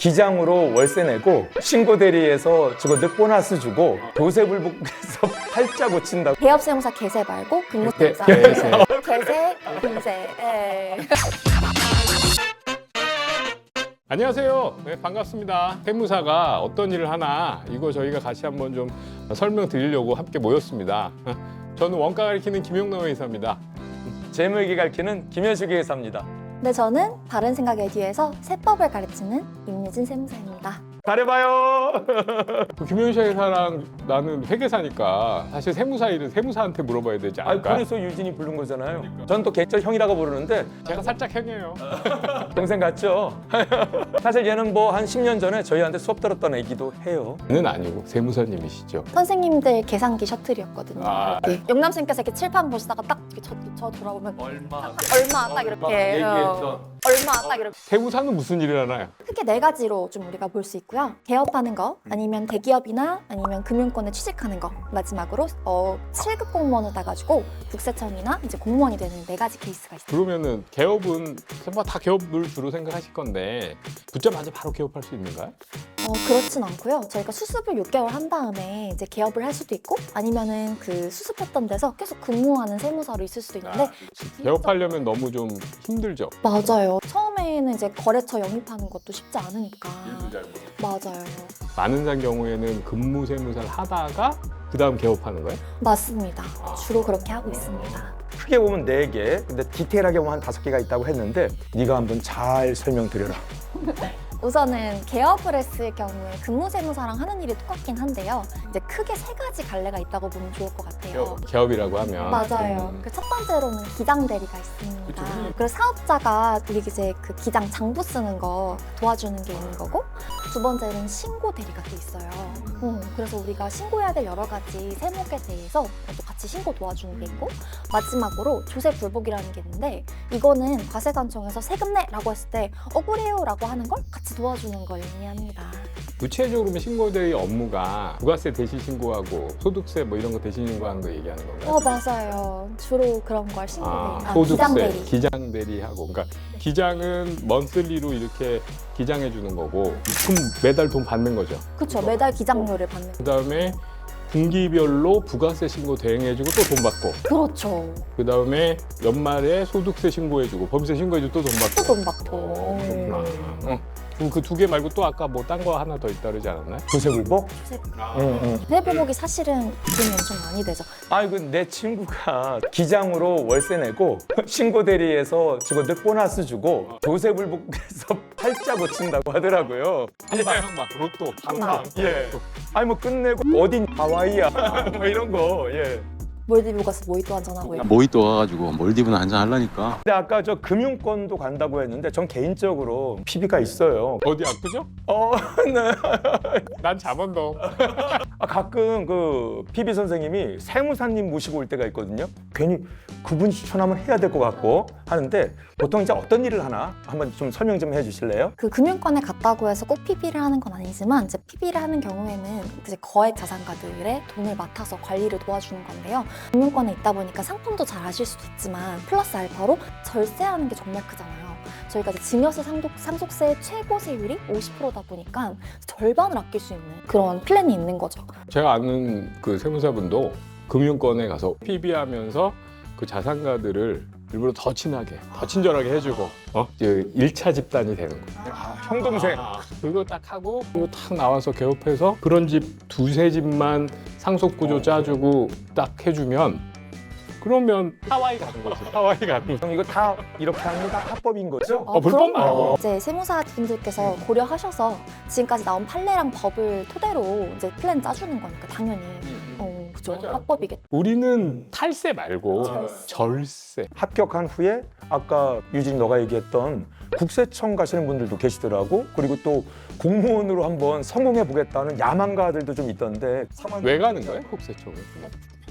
기장으로 월세 내고 신고 대리에서 직원들 보너스 주고 도세불복해서 팔자 고친다고. 개업세무사 개세 말고 근무세무사 개세. 개세 근세. 예. 안녕하세요. 네, 반갑습니다. 세무사가 어떤 일을 하나 이거 저희가 같이 한번 좀 설명드리려고 함께 모였습니다. 저는 원가 가리키는 김용남 회사입니다. 재무회계 가르치는 김현숙 회사입니다. 네, 저는 바른 생각의 뒤에서 세법을 가르치는 임유진 세무사입니다. 잘해봐요. 김현숙 회사랑 나는 회계사니까 사실 세무사 일은 세무사한테 물어봐야 되지 아, 않을까? 그래서 유진이 부른 거잖아요. 전 또 개쩔 형이라고 부르는데 제가 살짝 형이에요. 동생 같죠? 사실 얘는 뭐 한 10년 전에 저희한테 수업 들었던 애기도 해요. 는 아니고 세무사님이시죠. 선생님들 계산기 셔틀이었거든요. 아. 이렇게 영남쌤께서 이렇게 칠판 보시다가 딱 이렇게 저 돌아보면 얼마 딱 이렇게 얼마 딱 이렇게 세무사는 무슨 일을 하나요? 크게 네 가지로 좀 우리가 볼 수 있고요. 개업하는 거, 아니면 대기업이나 아니면 금융권에 취직하는 거, 마지막으로 7급 공무원을 따가지고 국세청이나 이제 공무원이 되는 네 가지 케이스가 있어요. 그러면은 개업은 뭐 다 개업을 주로 생각하실 건데 붙자마자 바로 개업할 수 있는가요? 그렇진 않고요. 저희가 수습을 6개월 한 다음에 이제 개업을 할 수도 있고, 아니면은 그 수습했던 데서 계속 근무하는 세무사로 있을 수도 있는데 개업하려면 너무 좀 힘들죠. 맞아요. 처음에는 이제 거래처 영입하는 것도 쉽지 않으니까. 맞아요. 많은 경우에는 근무 세무사를 하다가 그 다음 개업하는 거예요? 맞습니다. 주로 그렇게 하고 있습니다. 크게 보면 4개, 근데 디테일하게 보면 한 5개가 있다고 했는데 네가 한번 잘 설명드려라. 우선은 개업을 했을 경우에 근무세무사랑 하는 일이 똑같긴 한데요. 이제 크게 3가지 갈래가 있다고 보면 좋을 것 같아요. 개업이라고 하면 맞아요. 그 첫 번째로는 기장 대리가 있습니다. 그리고 사업자가 우리 이제 그 기장 장부 쓰는 거 도와주는 게 있는 거고, 두 번째는 신고 대리가 또 있어요. 그래서 우리가 신고해야 될 여러 가지 세목에 대해서 또 같이 신고 도와주는 게 있고, 마지막으로 조세 불복이라는 게 있는데, 이거는 과세관청에서 세금 내라고 했을 때 억울해요라고 하는 걸 같이 도와주는 걸 의미합니다. 구체적으로 그러면 신고대리 업무가 부가세 대시 신고하고 소득세 뭐 이런 거 대신 신고하는 거 얘기하는 건가요? 맞아요. 주로 그런 걸 신고 대리, 소득세, 기장 대리. 기장 대리하고, 그러니까 기장은 먼슬리로 이렇게 기장해 주는 거고, 그럼 매달 돈 받는 거죠. 그렇죠. 매달 기장료를 받는 그 다음에 분기별로 부가세 신고 대행해주고 또 돈 받고, 그렇죠. 그 다음에 연말에 소득세 신고해주고 범세 신고해주고 또 돈 받고. 또 돈 받고. 그렇구나. 그럼 그 2개 말고 또 아까 뭐 딴 거 하나 더 있다 그러지 않았나요? 도세불복? 세불복이 사실은 돈이 엄청 많이 되죠. 아이고, 내 친구가 기장으로 월세 내고 신고 대리에서 직원들 보너스 주고 도세불복해서 팔자 고친다고 하더라고요. 한방 로또 한방. 예. 아니 뭐 끝내고 어딘 하와이야 뭐 이런 거. 예. 몰디브 가서 모히또 한잔하고 있고. 모히또 와가지고 몰디브나 한잔 하려니까. 근데 아까 저 금융권도 간다고 했는데 전 개인적으로 PB가 있어요. 어디 아프죠? 네. 난 잠원동. 가끔 그 PB 선생님이 세무사님 모시고 올 때가 있거든요. 괜히 그분 추천하면 해야 될 것 같고 하는데 보통 이제 어떤 일을 하나 한번 좀 설명 좀 해주실래요? 그 금융권에 갔다고 해서 꼭 PB를 하는 건 아니지만, 이제 PB를 하는 경우에는 이제 거액 자산가들의 돈을 맡아서 관리를 도와주는 건데요. 금융권에 있다 보니까 상품도 잘 아실 수도 있지만 플러스 알파로 절세하는 게 정말 크잖아요. 저희가 이제 증여세 상속세 최고 세율이 50%다 보니까 절반을 아낄 수 있는 그런 플랜이 있는 거죠. 제가 아는 그 세무사분도 금융권에 가서 PB하면서 그 자산가들을 일부러 더 친하게, 더 친절하게 해주고, 이제 1차 집단이 되는 거예요. 형 동생. 그거 딱 하고, 그리고 딱 나와서 개업해서 그런 집 2-3 집만 상속구조 짜주고 딱 해주면, 그러면 하와이 가는 거지. 하와이 가는 거지. 형 이거 다 이렇게 합니다. 합법인 거죠? 불법 그럼요. 말고. 이제 세무사분들께서 고려하셔서 지금까지 나온 판례랑 법을 토대로 이제 플랜 짜주는 거니까 당연히 그죠. 맞아요. 합법이겠죠. 우리는 탈세 말고 절세. 합격한 후에 아까 유진이 너가 얘기했던 국세청 가시는 분들도 계시더라고. 그리고 또 공무원으로 한번 성공해 보겠다는 야망가들도 좀 있던데. 왜 가는 거예요, 국세청은?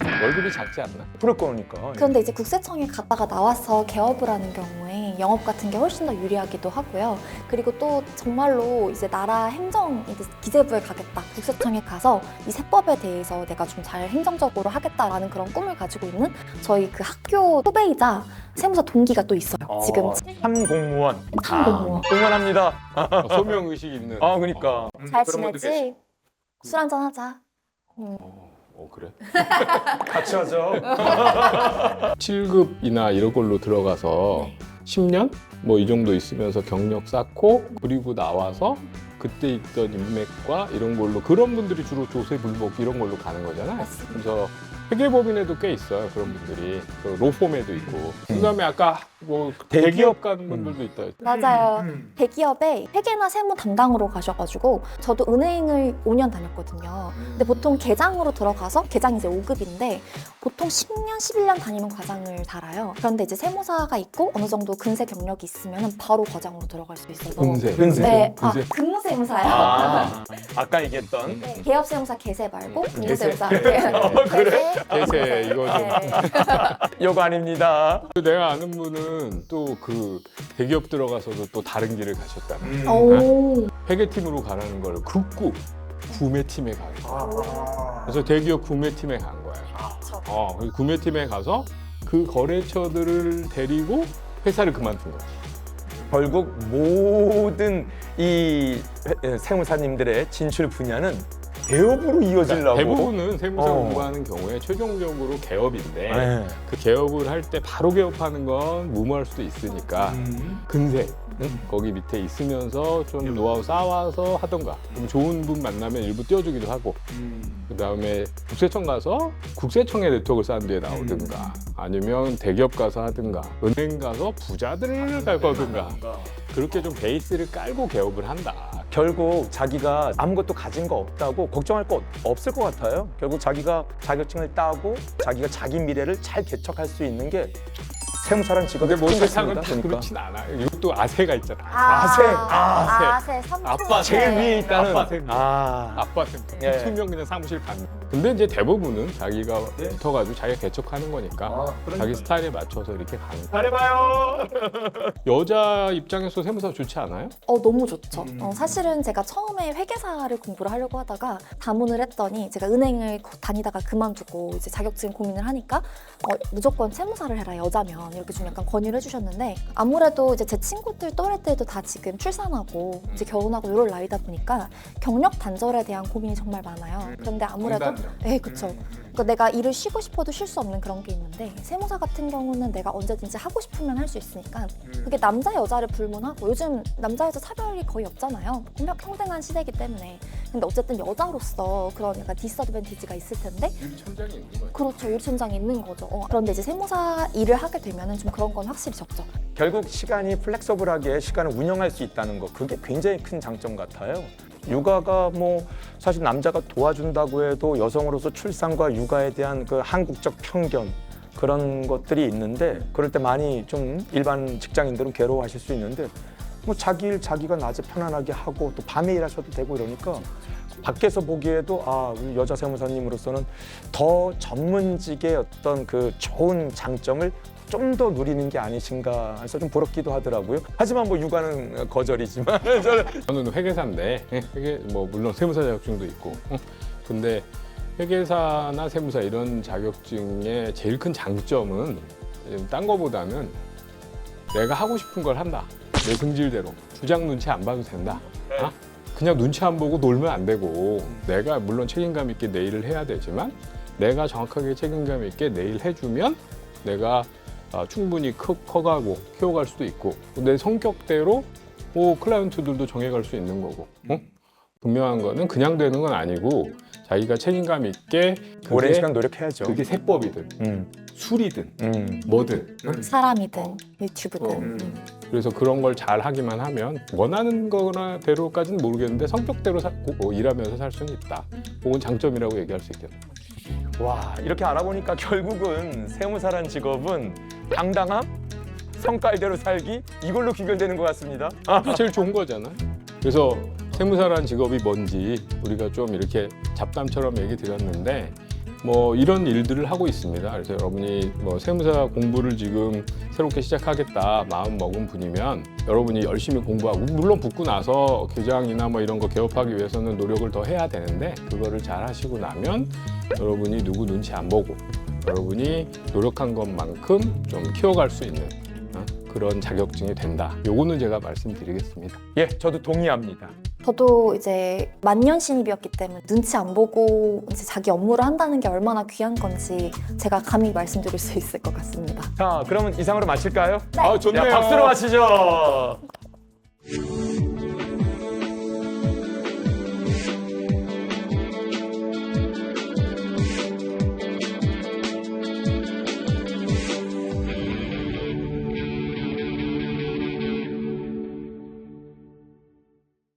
월급이 작지 않나? 그럴 거니까. 그런데 이제 국세청에 갔다가 나와서 개업을 하는 경우에 경우에 영업 같은 게 훨씬 더 유리하기도 하고요. 그리고 또 정말로 이제 나라 행정 이제 기재부에 가겠다, 국세청에 가서 이 세법에 대해서 내가 좀 잘 행정적으로 하겠다라는 그런 꿈을 가지고 있는 저희 그 학교 후배이자 세무사 동기가 또 있어요. 지금 참공무원. 참공무원. 응원합니다. 소명 의식 있는. 그러니까. 잘 그런 분들 지내지? 술 한잔 하자. 그래? 같이 하죠. 7급이나 이런 걸로 들어가서 네. 10년 뭐 이 정도 있으면서 경력 쌓고 그리고 나와서 그때 있던 인맥과 이런 걸로 그런 분들이 주로 조세불복 이런 걸로 가는 거잖아요. 맞습니다. 그래서 회계법인에도 꽤 있어요. 그런 분들이 그 로펌에도 있고 그다음에 아까 뭐 대기업 간 분들도 있다. 맞아요. 대기업에 회계나 세무 담당으로 가셔가지고 저도 은행을 5년 다녔거든요. 근데 보통 계장으로 들어가서 계장이 이제 5급인데 보통 10년, 11년 다니면 과장을 달아요. 그런데 이제 세무사가 있고 어느 정도 근세 경력이 있으면 바로 과장으로 들어갈 수 있어서 금세. 네, 금세. 근무세무사요. 아까 얘기했던 네, 개업세무사 개세 말고 개세? 근무세무사. 그래? 대세 이거 좀. 요거 아닙니다. 내가 아는 분은 또 그 대기업 들어가서도 또 다른 길을 가셨다는. 오. 회계팀으로 가라는 걸 긋고 구매팀에 가요. 그래서 대기업 구매팀에 간 거예요. 그래서 구매팀에 가서 그 거래처들을 데리고 회사를 그만둔 거지. 결국 모든 이 세무사님들의 진출 분야는 개업으로 이어지려고. 대부분은 세무사 어. 공부하는 경우에 최종적으로 개업인데 네. 그 개업을 할 때 바로 개업하는 건 무모할 수도 있으니까 근세 거기 밑에 있으면서 좀 노하우 쌓아와서 하던가 좀 좋은 분 만나면 일부 띄워주기도 하고 그 다음에 국세청 가서 국세청의 네트워크를 쌓은 뒤에 나오든가 아니면 대기업 가서 하든가 은행 가서 부자들을 가거든가 그렇게 좀 베이스를 깔고 개업을 한다. 결국 자기가 아무것도 가진 거 없다고 걱정할 거 없을 것 같아요. 결국 자기가 자격증을 따고 자기가 자기 미래를 잘 개척할 수 있는 게 세무사라는 직업의 근데 뭐 특징 세상은 같습니다. 다 그렇진 않아. 이것도 아세가 있잖아. 아세. 아세. 삼촌. 아빠 제일 위에 있다는 아빠 세무. 아빠 세무. 예. 수명 그냥 사무실 받는. 근데 이제 대부분은 자기가 붙어가지고 자기가 개척하는 거니까 자기 스타일에 맞춰서 이렇게 가는 거야. 잘해봐요. 여자 입장에서 세무사 좋지 않아요? 너무 좋죠. 사실은 제가 처음에 회계사를 공부를 하려고 하다가 다문을 했더니 제가 은행을 다니다가 그만두고 이제 자격증 고민을 하니까 무조건 세무사를 해라 여자면 이렇게 좀 약간 권유를 해주셨는데 아무래도 이제 제 친구들 또래들도 다 지금 출산하고 이제 결혼하고 이럴 나이다 보니까 경력 단절에 대한 고민이 정말 많아요. 그런데 아무래도 네, 그렇죠. 그러니까 내가 일을 쉬고 싶어도 쉴 수 없는 그런 게 있는데 세무사 같은 경우는 내가 언제든지 하고 싶으면 할 수 있으니까 그게 남자 여자를 불문하고 요즘 남자 여자 차별이 거의 없잖아요. 평등한 시대이기 때문에. 근데 어쨌든 여자로서 그런 약간 디스어드밴티지가 있을 텐데 유리천장이 있는 거예요. 그렇죠. 유리천장이 있는 거죠. 그런데 이제 세무사 일을 하게 되면은 좀 그런 건 확실히 적죠. 결국 시간이 플렉서블하게 시간을 운영할 수 있다는 거 그게 굉장히 큰 장점 같아요. 육아가 뭐 사실 남자가 도와준다고 해도 여성으로서 출산과 육아에 대한 그 한국적 편견 그런 것들이 있는데 그럴 때 많이 좀 일반 직장인들은 괴로워하실 수 있는데 뭐 자기 일 자기가 낮에 편안하게 하고 또 밤에 일하셔도 되고 이러니까 밖에서 보기에도 우리 여자 세무사님으로서는 더 전문직의 어떤 그 좋은 장점을 좀 더 누리는 게 아니신가 해서 좀 부럽기도 하더라고요. 하지만 뭐 육아는 거절이지만 저는 회계사인데 회계 뭐 물론 세무사 자격증도 있고 근데 회계사나 세무사 이런 자격증의 제일 큰 장점은 딴 거보다는 내가 하고 싶은 걸 한다. 내 성질대로 주장 눈치 안 봐도 된다. 그냥 눈치 안 보고 놀면 안 되고 내가 물론 책임감 있게 내 일을 해야 되지만 내가 정확하게 책임감 있게 내 일 해주면 내가 충분히 커가고 키워갈 수도 있고 내 성격대로 클라이언트들도 정해갈 수 있는 거고 분명한 거는 그냥 되는 건 아니고 자기가 책임감 있게 오랜 시간 노력해야죠. 그게 세법이든 술이든 뭐든 사람이든 유튜브든. 그래서 그런 걸 잘 하기만 하면 원하는 거나 대로까지는 모르겠는데 성격대로 일하면서 살 수는 있다. 그건 장점이라고 얘기할 수 있겠다. 와 이렇게 알아보니까 결국은 세무사란 직업은 당당함, 성깔대로 살기 이걸로 귀결되는 것 같습니다. 그게 제일 좋은 거잖아. 그래서 세무사라는 직업이 뭔지 우리가 좀 이렇게 잡담처럼 얘기 드렸는데 뭐 이런 일들을 하고 있습니다. 그래서 여러분이 뭐 세무사 공부를 지금 새롭게 시작하겠다 마음 먹은 분이면 여러분이 열심히 공부하고, 물론 붙고 나서 교장이나 뭐 이런 거 개업하기 위해서는 노력을 더 해야 되는데, 그거를 잘 하시고 나면 여러분이 누구 눈치 안 보고 여러분이 노력한 것만큼 좀 키워갈 수 있는 그런 자격증이 된다. 요거는 제가 말씀드리겠습니다. 예, 저도 동의합니다. 저도 이제 만년 신입이었기 때문에 눈치 안 보고 이제 자기 업무를 한다는 게 얼마나 귀한 건지 제가 감히 말씀드릴 수 있을 것 같습니다. 자, 그러면 이상으로 마칠까요? 아, 좋네요. 야, 박수로 마치죠.